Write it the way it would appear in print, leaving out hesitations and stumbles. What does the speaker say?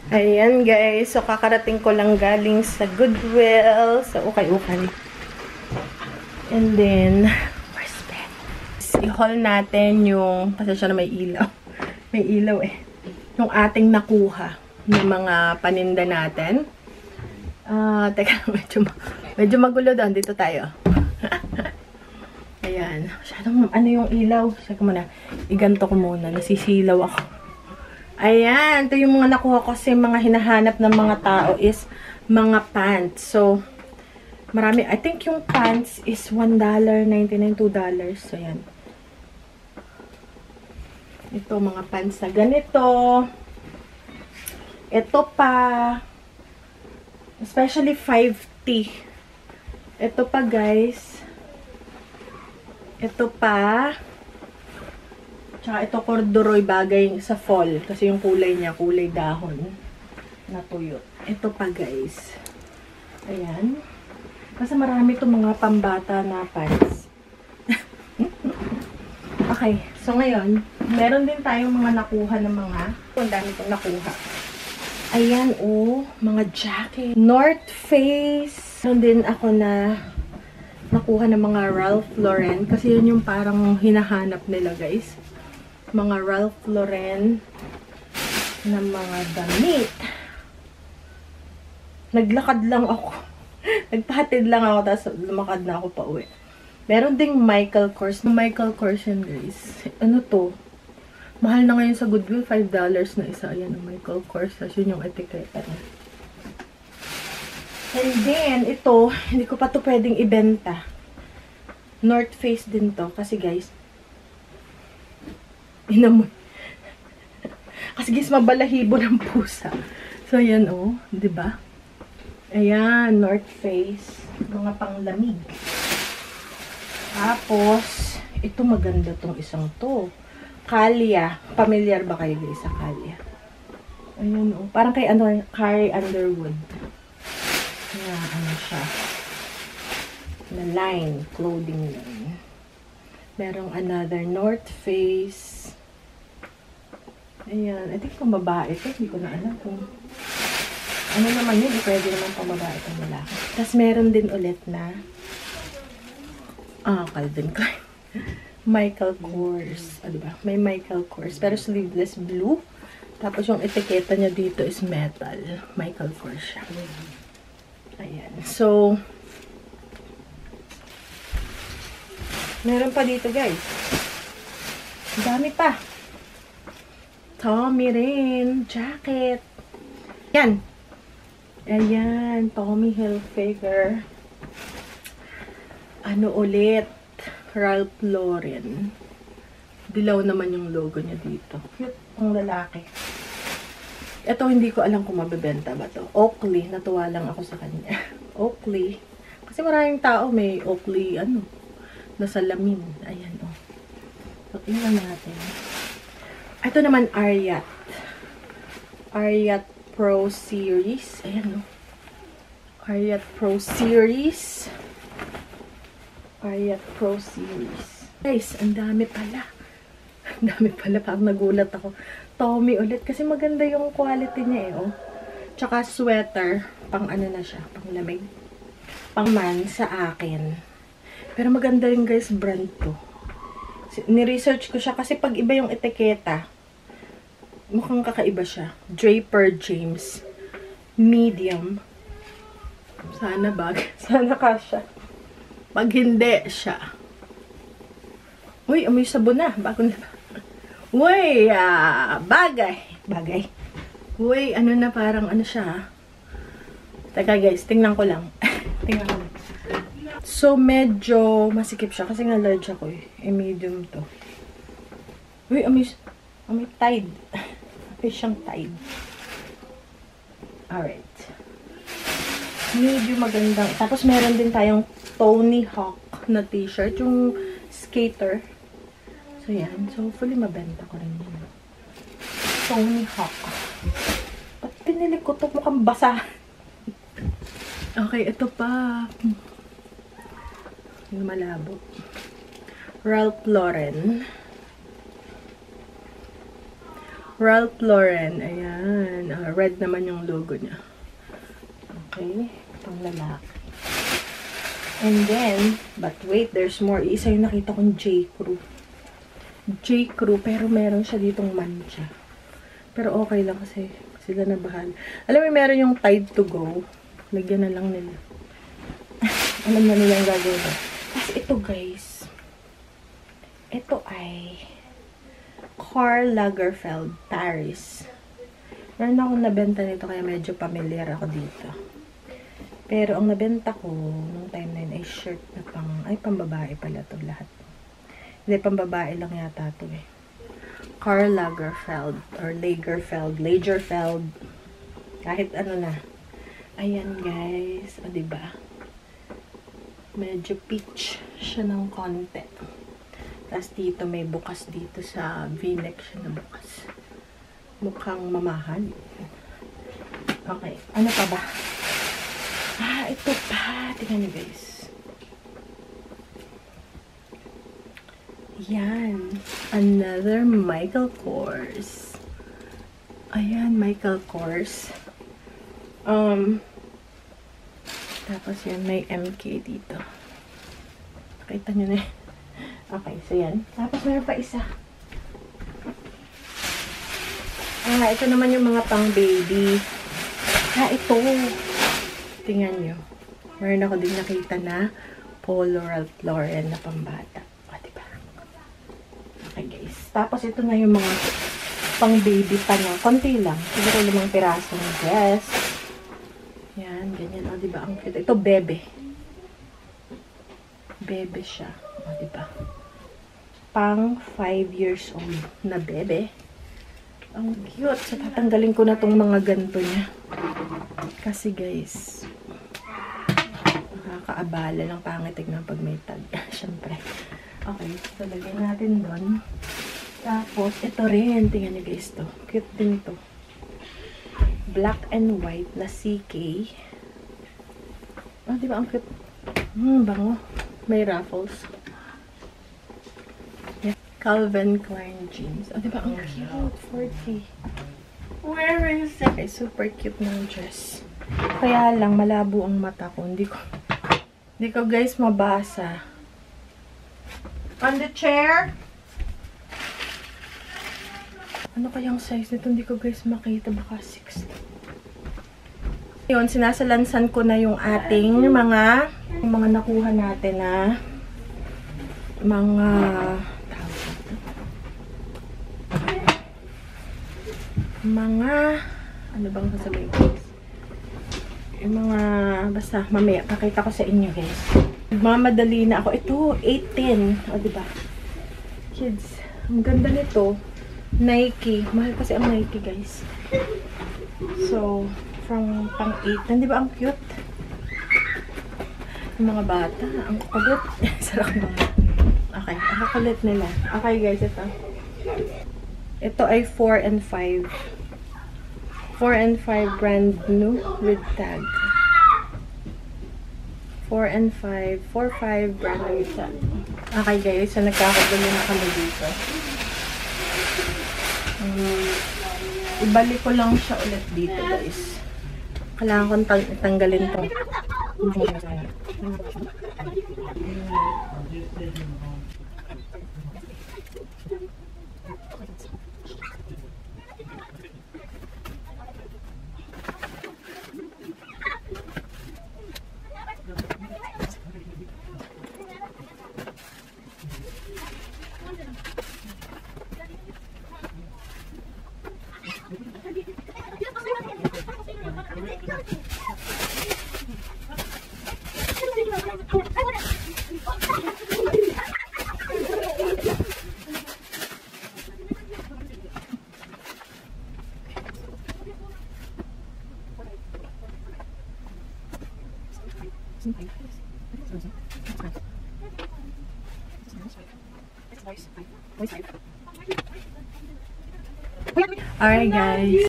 Ayan guys, so kakarating ko lang galing sa Goodwill, sa Ukay-Ukay. And then, where's bed? I-haul natin yung, pasensya na may ilaw. May ilaw eh. Yung ating nakuha ng mga paninda natin. Teka, medyo magulo doon. Dito tayo. Ayan. Masyadong, ano yung ilaw? Saka muna, iganto ko muna. Nasisilaw ako. Ayan. Ito yung mga nakuha ko kasi mga hinahanap ng mga tao is mga pants. So, marami. I think yung pants is $1.99, $2. So, ayan. Ito, mga pants na ganito. Ito pa. Especially 5T. Ito pa, guys. Ito pa. Tsaka ito, corduroy bagay sa fall. Kasi yung kulay niya, kulay dahon. Natuyo. Ito pa, guys. Ayan. Kasi marami itong mga pambata na pants. Okay. So, ngayon, meron din tayong mga nakuha ng mga. Ang dami itong nakuha. Ayan, oh. Mga jacket. North Face. Meron din ako na nakuha ng mga Ralph Lauren. Kasi yun yung parang hinahanap nila, guys. Mga Ralph Lauren na mga damit. Naglakad lang ako. Nagpahatid lang ako, tapos lumakad na ako pa uwi. Meron ding Michael Kors. Michael Kors yun, guys. Ano to? Mahal na ngayon sa Goodwill. $5 na isa. Ayan, Michael Kors. Tapos yun yung etiketa niya. And then, ito, hindi ko pa to pwedeng ibenta. North Face din to. Kasi guys, inamoy. Kasi guys, mabalahibo ng pusa. So, ayan, oh. Diba? Ayan, North Face. Mga panglamig. Tapos, ito maganda tong isang to. Calia. Familiar ba kayo guys sa Calia? Ayun, oh. Parang kay Carrie Underwood. Ayan, ano siya. Na line. Clothing line. Merong another North Face. Ayan. I think pang babae ito. Hindi ko na alam kung ano naman yun. Pwede naman pang babae itong lalaki. Tapos meron din ulit na Calvin Klein. Michael Kors. Diba? May Michael Kors. Pero sleeveless blue. Tapos yung etiketa niya dito is metal. Michael Kors siya. Ayan. So, meron pa dito, guys. Dami pa. Tommy rin. Jacket. Yan. Ayan. Tommy Hilfiger. Ano ulit? Ralph Lauren. Dilaw naman yung logo niya dito. Cute ang lalaki. Ito, hindi ko alam kung mabibenta ba to. Oakley. Natuwa lang ako sa kanya. Oakley. Kasi maraming tao may Oakley, nasa lamin. Ayan, oh. So, tingnan natin. Ito naman, Ariat. Ariat Pro Series. Ayan, oh. Ariat Pro Series. Ariat Pro Series. Guys, ang dami pala. Ang dami pala. Parang nagulat ako. Tommy ulit. Kasi maganda yung quality niya eh, oh. Tsaka sweater. Pang ano na siya. Pang lamig. Pang man sa akin. Pero maganda rin guys, brand to. Ni-research ko siya kasi pag iba yung etiketa, mukhang kakaiba siya. Draper James. Medium. Sana bag. Sana kasha. Pag hindi siya. Uy, amoy sabon na. Bago na. Uy, bagay. Bagay. Uy, ano na parang ano siya. Teka guys, tingnan ko lang. Tingnan ko lang. So, medyo masikip siya kasi nga large ako eh. Medium to. Uy, amoy Tide. Amoy siyang Tide. Alright. Medyo magandang. Tapos meron din tayong Tony Hawk na t-shirt. Yung skater. So, yan. So, hopefully mabenta ko rin yun. Tony Hawk. Ba't pinili ko ito? Mukhang basa. Okay, ito pa. Yung malabo. Ralph Lauren. Ralph Lauren. Ayan. Red naman yung logo niya. Okay. Pang lalaki. And then, but wait, there's more. Isa yung nakita kong J. Crew. J. Crew, pero meron siya ditong mancha. Pero okay lang kasi sila na bahal. Alam mo, meron yung Tide to Go. Lagyan na lang nila. Alam na nila yung gagawin. Tapos ito guys. Ito ay Karl Lagerfeld Paris. Meron akong nabenta nito kaya medyo familiar ako dito. Pero ang nabenta ko nung time na yun ay shirt na pambabae pala to lahat. Hindi, pambabae lang yata to eh. Karl Lagerfeld or Lagerfeld. Kahit ano na. Ayan guys. O diba? Medyo peach siya ng konti. Tapos dito may bukas dito sa V-neck siya na bukas. Mukhang mamahal. Okay. Ano pa ba? Ito pa. Tingnan niyo guys. Yan. Another Michael Kors. Ayan, Michael Kors. Tapos yan, may MK dito. Kita nyo na. Okay, so yan. Tapos meron pa isa. Ito naman yung mga pang baby. Ito. Tingnan nyo. Meron ako din nakita na Polo Ralph Lauren na pambata. Diba? Okay, guys. Tapos ito na yung mga pang baby pa na. Konti lang. Siguro 5 pirasong dress. Yan, ganyan. Diba? Ang cute. Ito, bebe. Bebe siya. Diba? Pang 5 years old na bebe. Ang cute. So, tatanggalin ko na tong mga ganito niya. Kasi, guys, nakakaabala ng pangitig ng pag may tag. Siyempre. Okay. So, lagyan natin doon. Tapos, ito rin. Tingnan niyo, guys, to. Cute din to. Black and white na CK. Diba? Ang cute. Bango. May ruffles. Yeah. Calvin Klein jeans. Diba? Ang cute. 40. Where is it? Okay, super cute ng dress. Kaya lang, malabo ang mata ko. Hindi ko guys mabasa. On the chair. Ano kayang size nito? Hindi ko guys makita. Baka 60. Yun, sinasalansan ko na yung ating mga nakuha natin na ano bang sasabihin ko? Yung mga, basta, mamaya, pakita ko sa inyo, guys. Mamadali na ako. Ito, 810. Diba? Kids, ang ganda nito. Nike. Mahal kasi ang Nike, guys. So, from pang 8. Diba ang cute? Yung mga bata, ang kulit. Sarap naman. Okay, ang kulit nila. Okay, guys, ito. Ito ay 4 and 5. 4 and 5 brand new with tag. 4 and 5. 4-5 brand new with tag. Okay guys, so nagkakagulo na kami dito. Ibalik ko lang siya ulit dito guys. Kailangan kong tanggalin to. Alright guys.